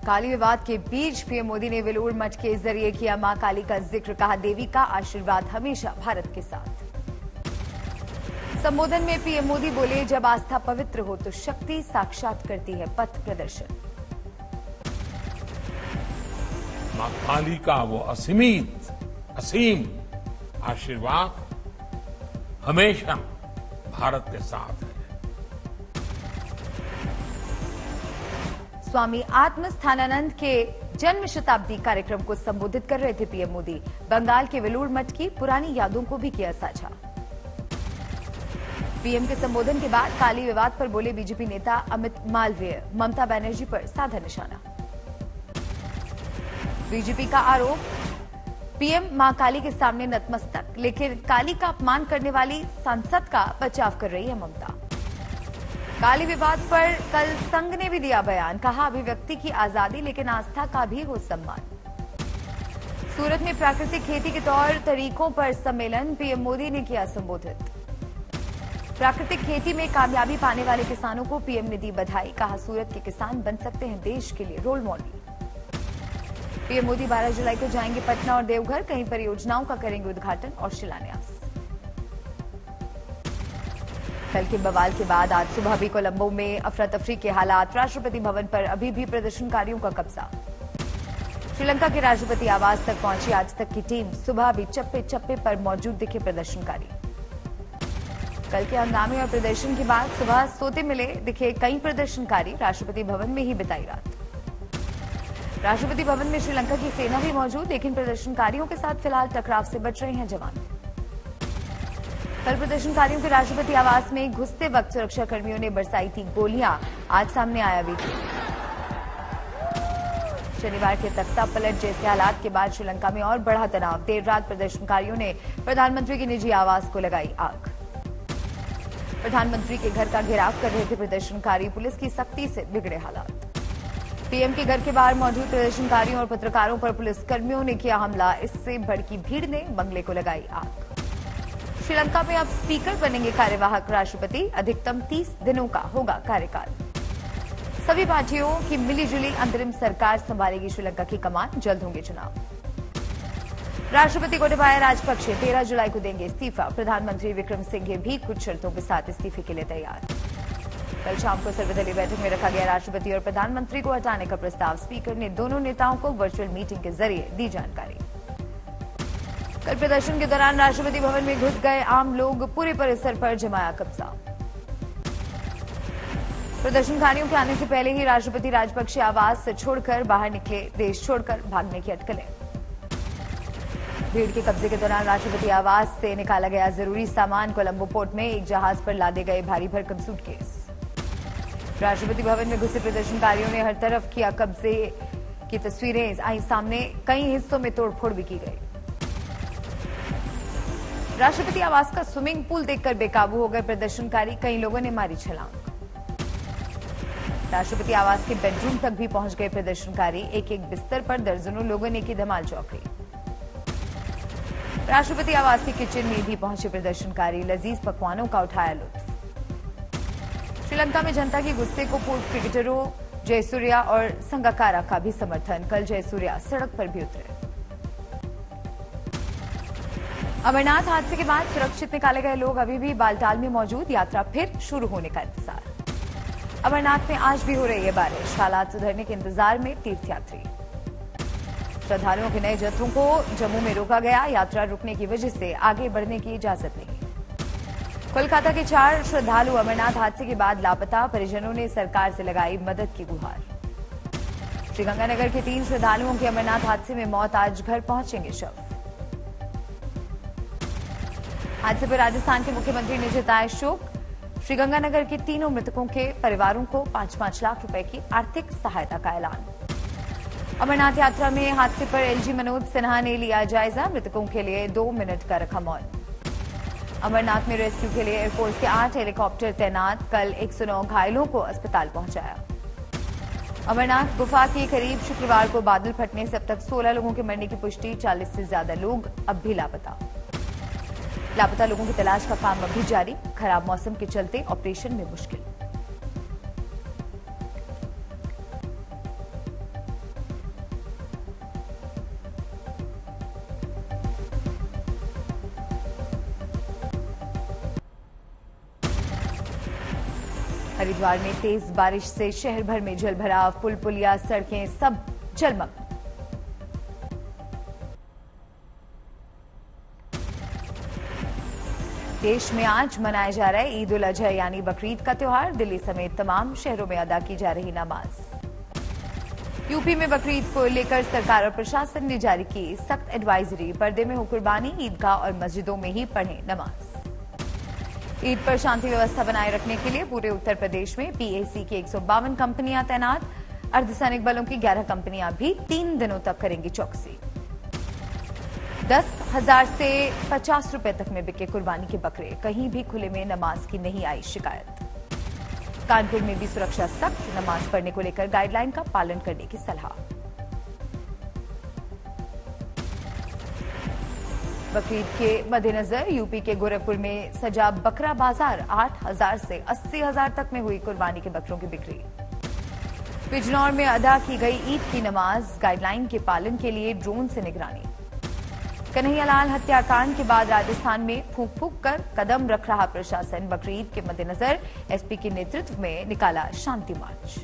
काली विवाद के बीच पीएम मोदी ने वेलूर मठ के जरिए किया मां काली का जिक्र, कहा देवी का आशीर्वाद हमेशा भारत के साथ। संबोधन में पीएम मोदी बोले, जब आस्था पवित्र हो तो शक्ति साक्षात करती है पथ प्रदर्शन। मां काली का वो असीम आशीर्वाद हमेशा भारत के साथ है। स्वामी आत्मस्थानानंद के जन्म शताब्दी कार्यक्रम को संबोधित कर रहे थे पीएम मोदी। बंगाल के वेलूर मठ की पुरानी यादों को भी किया साझा। पीएम के संबोधन के बाद काली विवाद पर बोले बीजेपी नेता अमित मालवीय, ममता बनर्जी पर साधा निशाना। बीजेपी का आरोप, पीएम मां काली के सामने नतमस्तक, लेकिन काली का अपमान करने वाली सांसद का बचाव कर रही है ममता। काली विवाद पर कल संघ ने भी दिया बयान, कहा अभिव्यक्ति की आजादी लेकिन आस्था का भी हो सम्मान। सूरत में प्राकृतिक खेती के तौर तरीकों पर सम्मेलन, पीएम मोदी ने किया संबोधित। प्राकृतिक खेती में कामयाबी पाने वाले किसानों को पीएम ने दी बधाई, कहा सूरत के किसान बन सकते हैं देश के लिए रोल मॉडल। पीएम मोदी 12 जुलाई को जाएंगे पटना और देवघर, कई परियोजनाओं का करेंगे उद्घाटन और शिलान्यास। कल के बवाल के बाद आज सुबह भी कोलंबो में अफरा तफरी के हालात, राष्ट्रपति भवन पर अभी भी प्रदर्शनकारियों का कब्जा। श्रीलंका के राष्ट्रपति आवास तक पहुंची आज तक की टीम, सुबह भी चप्पे चप्पे पर मौजूद दिखे प्रदर्शनकारी। कल के हंगामे और प्रदर्शन के बाद सुबह सोते मिले दिखे कई प्रदर्शनकारी, राष्ट्रपति भवन में ही बिताई रात। राष्ट्रपति भवन में श्रीलंका की सेना भी मौजूद, लेकिन प्रदर्शनकारियों के साथ फिलहाल टकराव से बच रहे हैं जवान। कल प्रदर्शनकारियों के राष्ट्रपति आवास में घुसते वक्त सुरक्षाकर्मियों ने बरसाई थी गोलियां, आज सामने आया वीडियो। शनिवार के तख्ता पलट जैसे हालात के बाद श्रीलंका में और बढ़ा तनाव, देर रात प्रदर्शनकारियों ने प्रधानमंत्री के निजी आवास को लगाई आग। प्रधानमंत्री के घर का घेराव कर रहे थे प्रदर्शनकारी, पुलिस की सख्ती से बिगड़े हालात। पीएम के घर के बाहर मौजूद प्रदर्शनकारियों और पत्रकारों पर पुलिसकर्मियों ने किया हमला, इससे भड़की भीड़ ने बंगले को लगाई आग। श्रीलंका में अब स्पीकर बनेंगे कार्यवाहक राष्ट्रपति, अधिकतम 30 दिनों का होगा कार्यकाल। सभी पार्टियों की मिलीजुली अंतरिम सरकार संभालेगी श्रीलंका की कमान, जल्द होंगे चुनाव। राष्ट्रपति गोटाबाया राजपक्षे 13 जुलाई को देंगे इस्तीफा, प्रधानमंत्री विक्रमसिंघे भी कुछ शर्तों के साथ इस्तीफे के लिए तैयार। कल शाम को सर्वदलीय बैठक में रखा गया राष्ट्रपति और प्रधानमंत्री को हटाने का प्रस्ताव, स्पीकर ने दोनों नेताओं को वर्चुअल मीटिंग के जरिए दी जानकारी। कल प्रदर्शन के दौरान राष्ट्रपति भवन में घुस गए आम लोग, पूरे परिसर पर जमाया कब्जा। प्रदर्शनकारियों के आने से पहले ही राष्ट्रपति राजपक्षे आवास छोड़कर बाहर निकले, देश छोड़कर भागने की अटकलें। भीड़ के कब्जे के दौरान राष्ट्रपति आवास से निकाला गया जरूरी सामान, कोलंबो पोर्ट में एक जहाज पर लादे गए भारी भरकम सूटकेस। राष्ट्रपति भवन में घुसे प्रदर्शनकारियों ने हर तरफ किया कब्जे की तस्वीरें आई सामने, कई हिस्सों में तोड़फोड़ भी की गई। राष्ट्रपति आवास का स्विमिंग पूल देखकर बेकाबू हो गए प्रदर्शनकारी, कई लोगों ने मारी छलांग। राष्ट्रपति आवास के बेडरूम तक भी पहुंच गए प्रदर्शनकारी, एक एक बिस्तर पर दर्जनों लोगों ने की धमाल चौकड़ी। राष्ट्रपति आवास के किचन में भी पहुंचे प्रदर्शनकारी, लजीज पकवानों का उठाया लुत्फ। श्रीलंका में जनता के गुस्से को पूर्व क्रिकेटरों जयसूर्या और संगकारा का भी समर्थन, कल जयसूर्या सड़क पर भी उतरे। अमरनाथ हादसे के बाद सुरक्षित निकाले गए लोग अभी भी बालटाल में मौजूद, यात्रा फिर शुरू होने का इंतजार। अमरनाथ में आज भी हो रही है बारिश, हालात सुधरने के इंतजार में तीर्थयात्री। श्रद्धालुओं के नए जत्थों को जम्मू में रोका गया, यात्रा रुकने की वजह से आगे बढ़ने की इजाजत नहीं। कोलकाता के 4 श्रद्धालु अमरनाथ हादसे के बाद लापता, परिजनों ने सरकार से लगाई मदद की गुहार। श्रीगंगानगर के 3 श्रद्धालुओं की अमरनाथ हादसे में मौत, आज घर पहुंचेंगे शव। हादसे पर राजस्थान के मुख्यमंत्री ने जताया शोक, श्रीगंगानगर के तीनों मृतकों के परिवारों को 5-5 लाख रुपए की आर्थिक सहायता का ऐलान। अमरनाथ यात्रा में हादसे पर एलजी मनोज सिन्हा ने लिया जायजा, मृतकों के लिए 2 मिनट का रखा मौन। अमरनाथ में रेस्क्यू के लिए एयरफोर्स के 8 हेलीकॉप्टर तैनात, कल 109 घायलों को अस्पताल पहुंचाया। अमरनाथ गुफा के करीब शुक्रवार को बादल फटने से अब तक 16 लोगों के मरने की पुष्टि, 40 से ज्यादा लोग अब भी लापता। लापता लोगों की तलाश का काम अभी जारी, खराब मौसम के चलते ऑपरेशन में मुश्किल। हरिद्वार में तेज बारिश से शहर भर में जलभराव, पुल पुलिया सड़कें सब जलमग्न। देश में आज मनाया जा रहा है ईद उल अजहा यानी बकरीद का त्योहार। दिल्ली समेत तमाम शहरों में अदा की जा रही नमाज। यूपी में बकरीद को लेकर सरकार और प्रशासन ने जारी की सख्त एडवाइजरी। पर्दे में हो कुर्बानी, ईदगाह और मस्जिदों में ही पढ़ें नमाज। ईद पर शांति व्यवस्था बनाए रखने के लिए पूरे उत्तर प्रदेश में पीएसी की 152 कंपनियां तैनात। अर्धसैनिक बलों की 11 कंपनियां भी 3 दिनों तक करेंगी चौकसी। 10,000 से 50 रुपए तक में बिके कुर्बानी के बकरे। कहीं भी खुले में नमाज की नहीं आई शिकायत। कानपुर में भी सुरक्षा सख्त, नमाज पढ़ने को लेकर गाइडलाइन का पालन करने की सलाह। बकरीद के मद्देनजर यूपी के गोरखपुर में सजा बकरा बाजार। 8,000 से 80,000 तक में हुई कुर्बानी के बकरों की बिक्री। बिजनौर में अदा की गई ईद की नमाज। गाइडलाइन के पालन के लिए ड्रोन से निगरानी। कन्हैयालाल हत्याकांड के बाद राजस्थान में फूंक फूंक कर कदम रख रहा प्रशासन। बकरीद के मद्देनजर एसपी के नेतृत्व में निकाला शांति मार्च।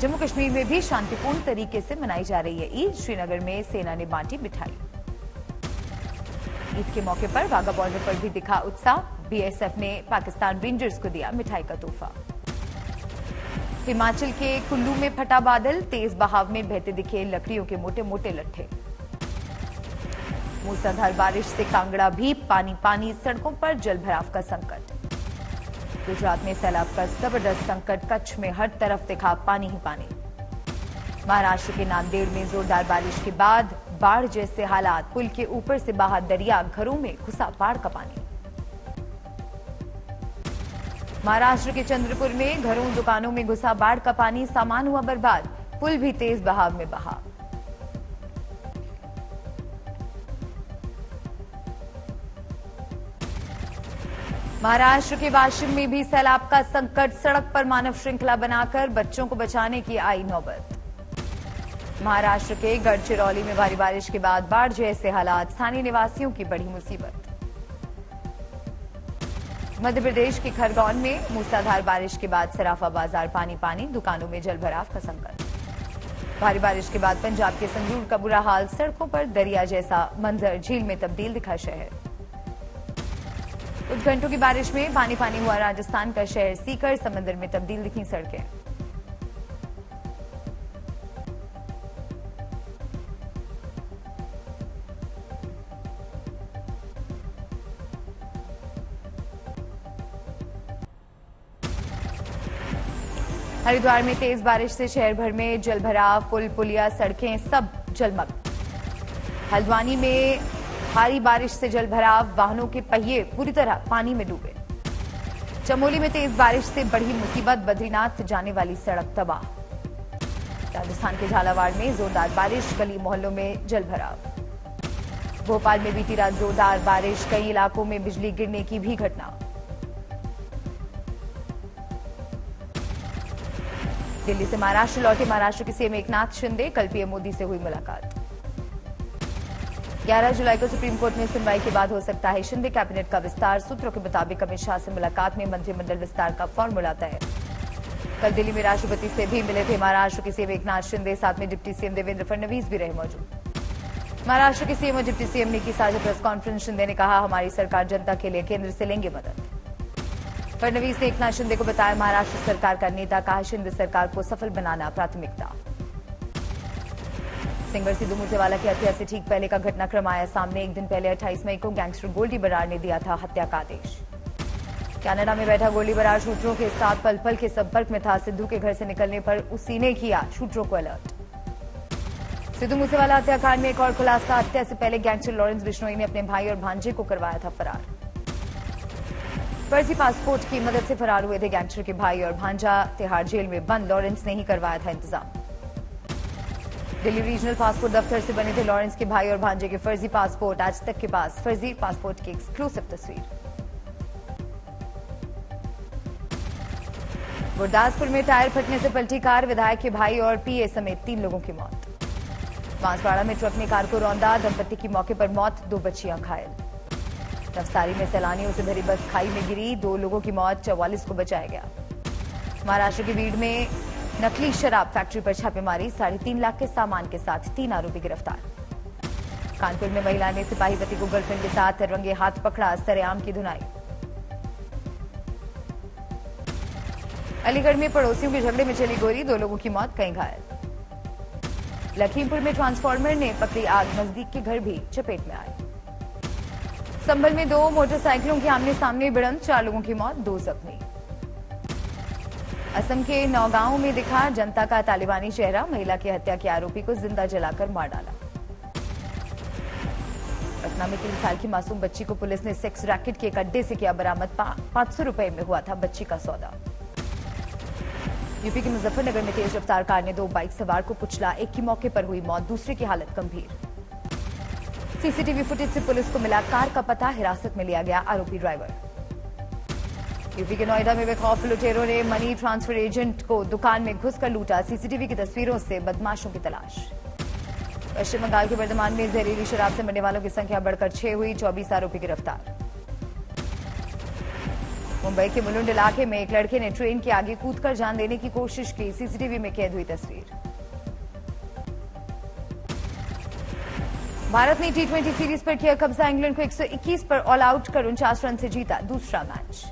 जम्मू कश्मीर में भी शांतिपूर्ण तरीके से मनाई जा रही है ईद। श्रीनगर में सेना ने बांटी मिठाई। ईद के मौके पर वाघा बॉर्डर पर भी दिखा उत्साह। बीएसएफ ने पाकिस्तान रेंजर्स को दिया मिठाई का तोहफा। हिमाचल के कुल्लू में फटा बादल। तेज बहाव में बहते दिखे लकड़ियों के मोटे मोटे लट्ठे। मूसलाधार बारिश से कांगड़ा भी पानी पानी, सड़कों पर जलभराव का संकट। गुजरात में सैलाब का जबरदस्त संकट। कच्छ में हर तरफ दिखा पानी ही पानी। महाराष्ट्र के नांदेड़ में जोरदार बारिश के बाद बाढ़ जैसे हालात। पुल के ऊपर से बहा दरिया, घरों में घुसा बाढ़ का पानी। महाराष्ट्र के चंद्रपुर में घरों दुकानों में घुसा बाढ़ का पानी। सामान हुआ बर्बाद। पुल भी तेज बहाव में बहा। महाराष्ट्र के वाशिम में भी सैलाब का संकट। सड़क पर मानव श्रृंखला बनाकर बच्चों को बचाने की आई नौबत। महाराष्ट्र के गढ़चिरौली में भारी बारिश के बाद बाढ़ जैसे हालात। स्थानीय निवासियों की बड़ी मुसीबत। मध्य प्रदेश के खरगोन में मूसलाधार बारिश के बाद सराफा बाजार पानी पानी। दुकानों में जलभराव का संकट। भारी बारिश के बाद पंजाब के संगरूर का बुरा हाल। सड़कों पर दरिया जैसा मंजर। झील में तब्दील दिखा शहर। कुछ घंटों की बारिश में पानी पानी हुआ राजस्थान का शहर सीकर। समंदर में तब्दील दिखी सड़कें। हरिद्वार में तेज बारिश से शहर भर में जलभराव। पुल पुलिया सड़कें सब जलमग्न। हल्द्वानी में भारी बारिश से जलभराव। वाहनों के पहिए पूरी तरह पानी में डूबे। चमोली में तेज बारिश से बढ़ी मुसीबत। बद्रीनाथ जाने वाली सड़क तबाह। राजस्थान के झालावाड़ में जोरदार बारिश। गली मोहल्लों में जलभराव। भोपाल में बीती रात जोरदार बारिश। कई इलाकों में बिजली गिरने की भी घटना। दिल्ली से महाराष्ट्र लौटे महाराष्ट्र के सीएम एकनाथ शिंदे। कल पीएम मोदी से हुई मुलाकात। 11 जुलाई को सुप्रीम कोर्ट में सुनवाई के बाद हो सकता है शिंदे कैबिनेट का विस्तार। सूत्रों के मुताबिक अमित शाह से मुलाकात में मंत्रिमंडल विस्तार का फॉर्मूला तय। कल दिल्ली में राष्ट्रपति से भी मिले थे महाराष्ट्र के सीएम एकनाथ शिंदे। साथ में डिप्टी सीएम देवेंद्र फडणवीस भी रहे मौजूद। महाराष्ट्र के सीएम और डिप्टी सीएम ने की साझा प्रेस कॉन्फ्रेंस। शिंदे ने कहा, हमारी सरकार जनता के लिए केंद्र से लेंगे मदद। फडणवीस ने एकनाथ शिंदे को बताया महाराष्ट्र सरकार का नेता। कहा, शिंदे सरकार को सफल बनाना प्राथमिकता। सिंगर सिद्धू मूसेवाला की हत्या से ठीक पहले का घटनाक्रम आया सामने। एक दिन पहले 28 मई को गैंगस्टर गोल्डी बरार ने दिया था हत्या का आदेश। कनाडा में बैठा गोल्डी बरार शूटरों के साथ पल पल के संपर्क में था। सिद्धू के घर से निकलने पर उसी ने किया शूटरों को अलर्ट। सिद्धू मूसेवाला हत्याकांड में एक और खुलासा। हत्या से पहले गैंगस्टर लॉरेंस बिश्नोई ने अपने भाई और भांजे को करवाया था फरार। फर्जी पासपोर्ट की मदद से फरार हुए थे गैंगस्टर के भाई और भांजा। तिहाड़ जेल में बंद लॉरेंस ने ही करवाया था इंतजाम। दिल्ली रीजनल पासपोर्ट दफ्तर से बने थे लॉरेंस के भाई और भांजे के फर्जी पासपोर्ट। आज तक के पास फर्जी पासपोर्ट की एक्सक्लूसिव तस्वीर। गुरदासपुर में टायर फटने से पलटी कार। विधायक के भाई और पीए समेत 3 लोगों की मौत। बांसवाड़ा में ट्रक ने कार को रौंदा। दंपति की मौके पर मौत। 2 बच्चियां घायल। नवसारी में सैलानियों से भरी बस खाई में गिरी। 2 लोगों की मौत। 44 को बचाया गया। महाराष्ट्र के बीड़ में नकली शराब फैक्ट्री पर छापेमारी, 3.5 लाख के सामान के साथ 3 आरोपी गिरफ्तार। कानपुर में महिला ने सिपाही पति को गर्लफ्रेंड के साथ रंगे हाथ पकड़ा, सरेआम की धुनाई। अलीगढ़ में पड़ोसियों के झगड़े में चली गोली, 2 लोगों की मौत, कई घायल। लखीमपुर में ट्रांसफार्मर ने पकड़ी आग, नजदीक के घर भी चपेट में आए। संभल में 2 मोटरसाइकिलों की आमने सामने भिड़ंत, 4 लोगों की मौत, 2 जख्मी। असम के नौगांव में दिखा जनता का तालिबानी चेहरा, महिला की हत्या के आरोपी को जिंदा जलाकर मार डाला। पटना में 3 साल की मासूम बच्ची को पुलिस ने सेक्स रैकेट के एक अड्डे से किया बरामद, 500 रुपए में हुआ था बच्ची का सौदा। यूपी के मुजफ्फरनगर में तेज रफ्तार कार ने 2 बाइक सवार को कुचला, एक की मौके पर हुई मौत, दूसरे की हालत गंभीर। सीसीटीवी फुटेज से पुलिस को मिला कार का पता, हिरासत में लिया गया आरोपी ड्राइवर। यूपी के नोएडा में बेखौफ लुटेरों ने मनी ट्रांसफर एजेंट को दुकान में घुसकर लूटा, सीसीटीवी की तस्वीरों से बदमाशों की तलाश। पश्चिम बंगाल के बर्धमान में जहरीली शराब से मरने वालों की संख्या बढ़कर 6 हुई, 24 आरोपी गिरफ्तार। मुंबई के मुलुंड इलाके में एक लड़के ने ट्रेन के आगे कूदकर जान देने की कोशिश की, सीसीटीवी में कैद हुई तस्वीर। भारत ने T20 सीरीज पर किया कब्जा, इंग्लैंड को 121 पर ऑल आउट कर 49 रन से जीता दूसरा मैच।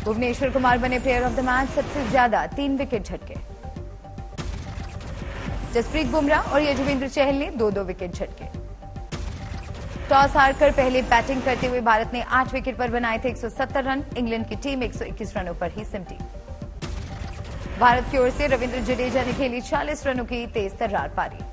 भुवनेश्वर कुमार बने प्लेयर ऑफ द मैच, सबसे ज्यादा 3 विकेट झटके। जसप्रीत बुमराह और यजुवेंद्र चहल ने 2-2 विकेट झटके। टॉस हारकर पहले बैटिंग करते हुए भारत ने 8 विकेट पर बनाए थे 170 रन, इंग्लैंड की टीम 121 रनों पर ही सिमटी। भारत की ओर से रविंद्र जडेजा ने खेली 40 रनों की तेज तर्रार पारी।